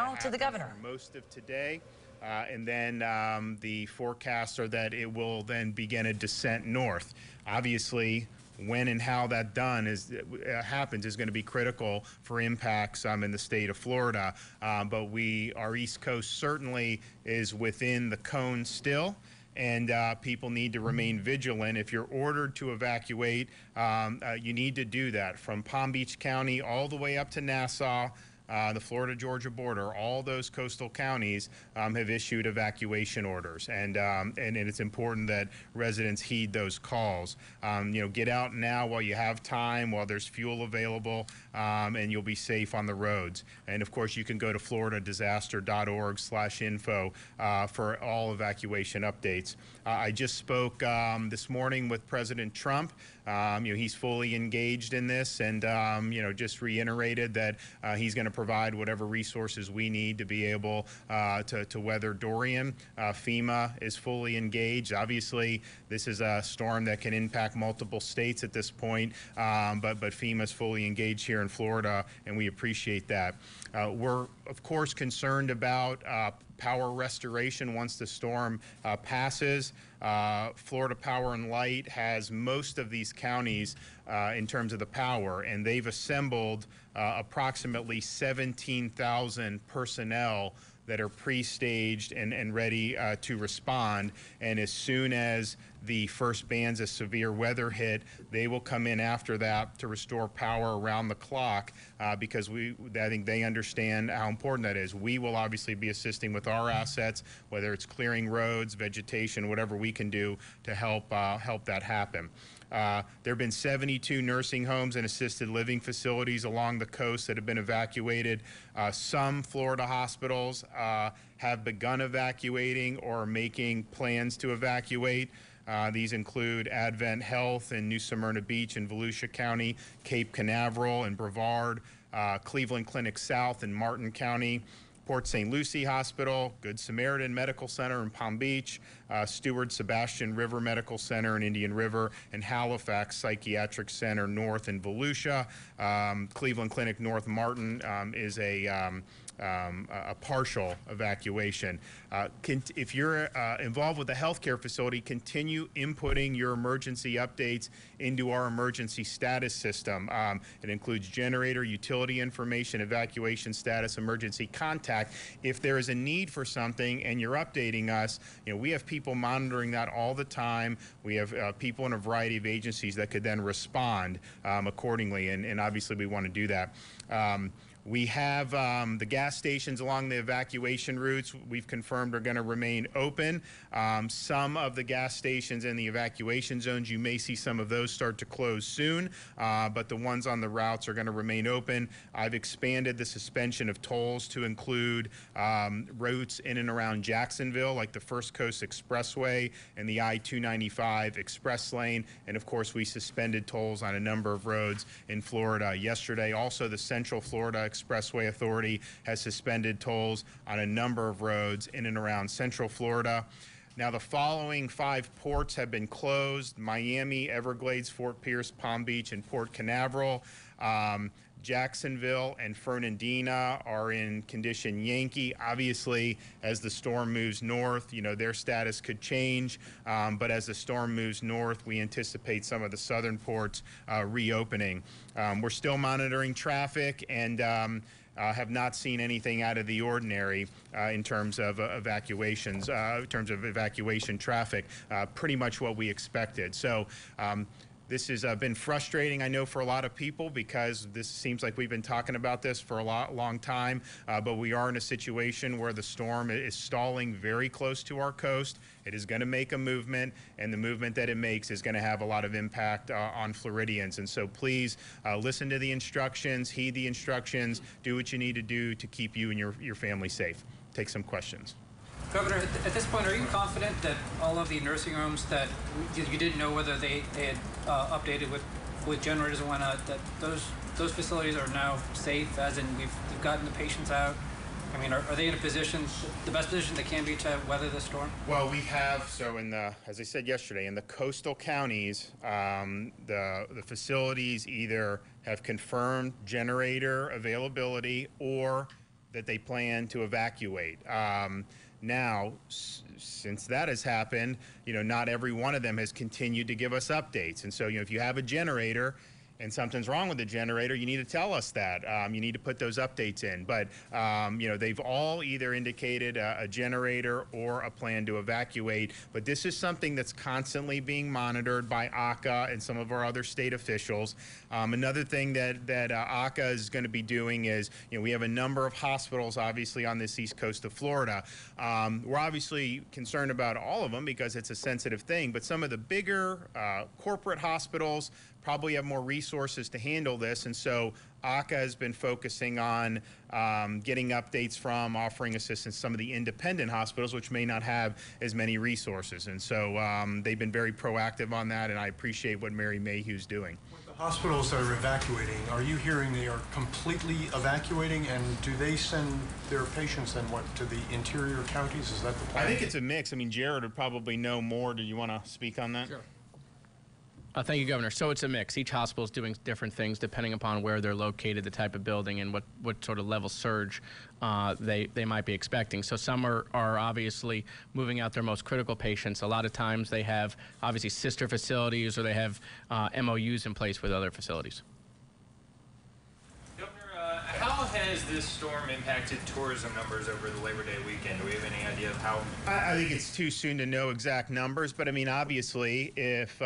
Donald to the governor. Most of today. And then the forecasts are that it will then begin a descent north. Obviously, when and how that happens is going to be critical for impacts in the state of Florida. But our East Coast certainly is within the cone still. And people need to remain vigilant. If you're ordered to evacuate, you need to do that from Palm Beach County all the way up to Nassau. The Florida-Georgia border, all those coastal counties have issued evacuation orders, and it's important that residents heed those calls. Get out now while you have time, while there's fuel available, and you'll be safe on the roads. And of course, you can go to floridadisaster.org/info for all evacuation updates. I just spoke this morning with President Trump. He's fully engaged in this, and just reiterated that he's going to provide whatever resources we need to be able to weather Dorian. FEMA is fully engaged. Obviously, this is a storm that can impact multiple states at this point, but FEMA is fully engaged here in Florida, and we appreciate that. We're, of course, concerned about power restoration once the storm passes. Florida Power and Light has most of these counties in terms of the power, and they've assembled approximately 17,000 personnel that are pre-staged and ready to respond. And as soon as the first bands of severe weather hit, they will come in after that to restore power around the clock because I think they understand how important that is. We will obviously be assisting with our assets, whether it's clearing roads, vegetation, whatever we can do to help that happen. There have been 72 nursing homes and assisted living facilities along the coast that have been evacuated. Some Florida hospitals have begun evacuating or making plans to evacuate. These include Advent Health in New Smyrna Beach and Volusia County, Cape Canaveral and Brevard, Cleveland Clinic South in Martin County, Port St. Lucie Hospital, Good Samaritan Medical Center in Palm Beach, Stewart Sebastian River Medical Center in Indian River, and Halifax Psychiatric Center North in Volusia. Cleveland Clinic North Martin is a partial evacuation. If you're involved with a healthcare facility, continue inputting your emergency updates into our emergency status system. It includes generator, utility information, evacuation status, emergency contact. If there is a need for something and you're updating us, we have people monitoring that all the time. We have people in a variety of agencies that could then respond accordingly, and obviously we want to do that. We have the gas stations along the evacuation routes we've confirmed are going to remain open. Some of the gas stations in the evacuation zones, you may see some of those start to close soon, but the ones on the routes are going to remain open. I've expanded the suspension of tolls to include routes in and around Jacksonville, like the First Coast Expressway and the I-295 Express Lane. And of course, we suspended tolls on a number of roads in Florida yesterday. Also, the Central Florida Expressway Authority has suspended tolls on a number of roads in and around Central Florida. Now, the following 5 ports have been closed: Miami, Everglades, Fort Pierce, Palm Beach, and Port Canaveral. Jacksonville and Fernandina are in condition Yankee. Obviously, as the storm moves north, their status could change. But as the storm moves north, we anticipate some of the southern ports reopening. We're still monitoring traffic and have not seen anything out of the ordinary in terms of evacuations, in terms of evacuation traffic, pretty much what we expected. So this has been frustrating, I know, for a lot of people, because this seems like we've been talking about this for a long time, but we are in a situation where the storm is stalling very close to our coast. It is going to make a movement, and the movement that it makes is going to have a lot of impact on Floridians. And so please listen to the instructions, heed the instructions, do what you need to do to keep you and your family safe. Take some questions. Governor, at this point, are you confident that all of the nursing homes that you didn't know whether they had updated with generators and whatnot, that those facilities are now safe, as in we've gotten the patients out? I mean, are they in a position, the best position they can be to weather the storm? Well, we have, so as I said yesterday, in the coastal counties, the facilities either have confirmed generator availability or that they plan to evacuate. Now, since that has happened, not every one of them has continued to give us updates. And so, if you have a generator and something's wrong with the generator, you need to tell us that. You need to put those updates in. But, they've all either indicated a generator or a plan to evacuate. But this is something that's constantly being monitored by ACA and some of our other state officials. Another thing that ACA is going to be doing is, we have a number of hospitals, obviously, on this east coast of Florida. We're obviously concerned about all of them because it's a sensitive thing. But some of the bigger corporate hospitals probably have more resources to handle this, and so ACA has been focusing on getting updates from, offering assistance to some of the independent hospitals, which may not have as many resources. And so they've been very proactive on that, and I appreciate what Mary Mayhew's doing. With the hospitals that are evacuating, are you hearing they are completely evacuating, and do they send their patients then to the interior counties? Is that the plan? I think it's a mix. I mean, Jared would probably know more. Do you want to speak on that? Sure. Thank you, Governor. So it's a mix. Each hospital is doing different things depending upon where they're located, the type of building, and what sort of level surge they might be expecting. So some are obviously moving out their most critical patients. A lot of times they have obviously sister facilities or they have MOUs in place with other facilities. Governor, how has this storm impacted tourism numbers over the Labor Day weekend? Do we have any idea of how? I think it's too soon to know exact numbers, but I mean, obviously, if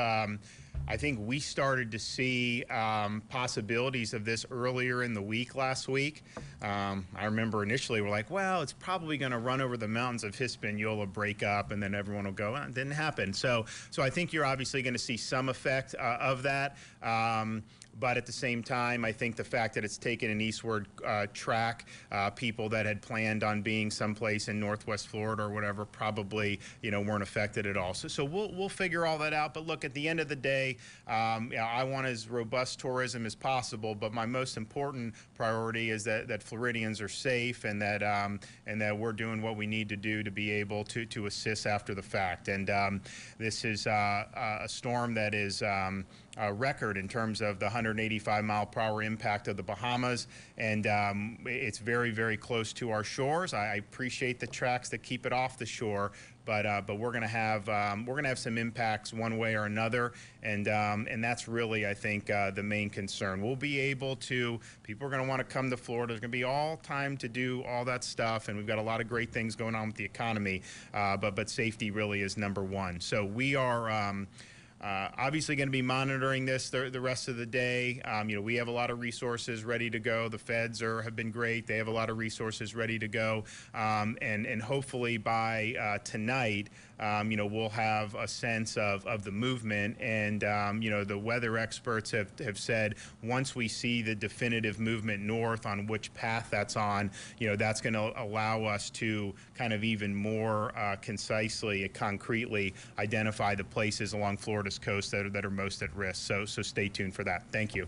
I think we started to see possibilities of this earlier in the week last week. I remember initially we're like, well, it's probably going to run over the mountains of Hispaniola, break up, and then everyone will go, it didn't happen. So I think you're obviously going to see some effect of that. But at the same time, I think the fact that it's taken an eastward track, people that had planned on being someplace in Northwest Florida or whatever probably, weren't affected at all. So we'll figure all that out. But look, at the end of the day, I want as robust tourism as possible. But my most important priority is that Floridians are safe and that we're doing what we need to do to be able to assist after the fact. And this is a storm that is record in terms of the 185-mile-per-hour impact of the Bahamas, and it's very, very close to our shores. I appreciate the tracks that keep it off the shore, but we're going to have some impacts one way or another, and that's really, I think, the main concern. We'll be able to. People are going to want to come to Florida. There's going to be all time to do all that stuff, and we've got a lot of great things going on with the economy, but safety really is number one. So we are. Obviously going to be monitoring this the rest of the day. We have a lot of resources ready to go. The feds have been great. They have a lot of resources ready to go. And hopefully by tonight, we'll have a sense of the movement. And, the weather experts have said once we see the definitive movement north on which path that's on, that's going to allow us to kind of even more concisely, concretely identify the places along Florida's coast that are most at risk. So stay tuned for that. Thank you.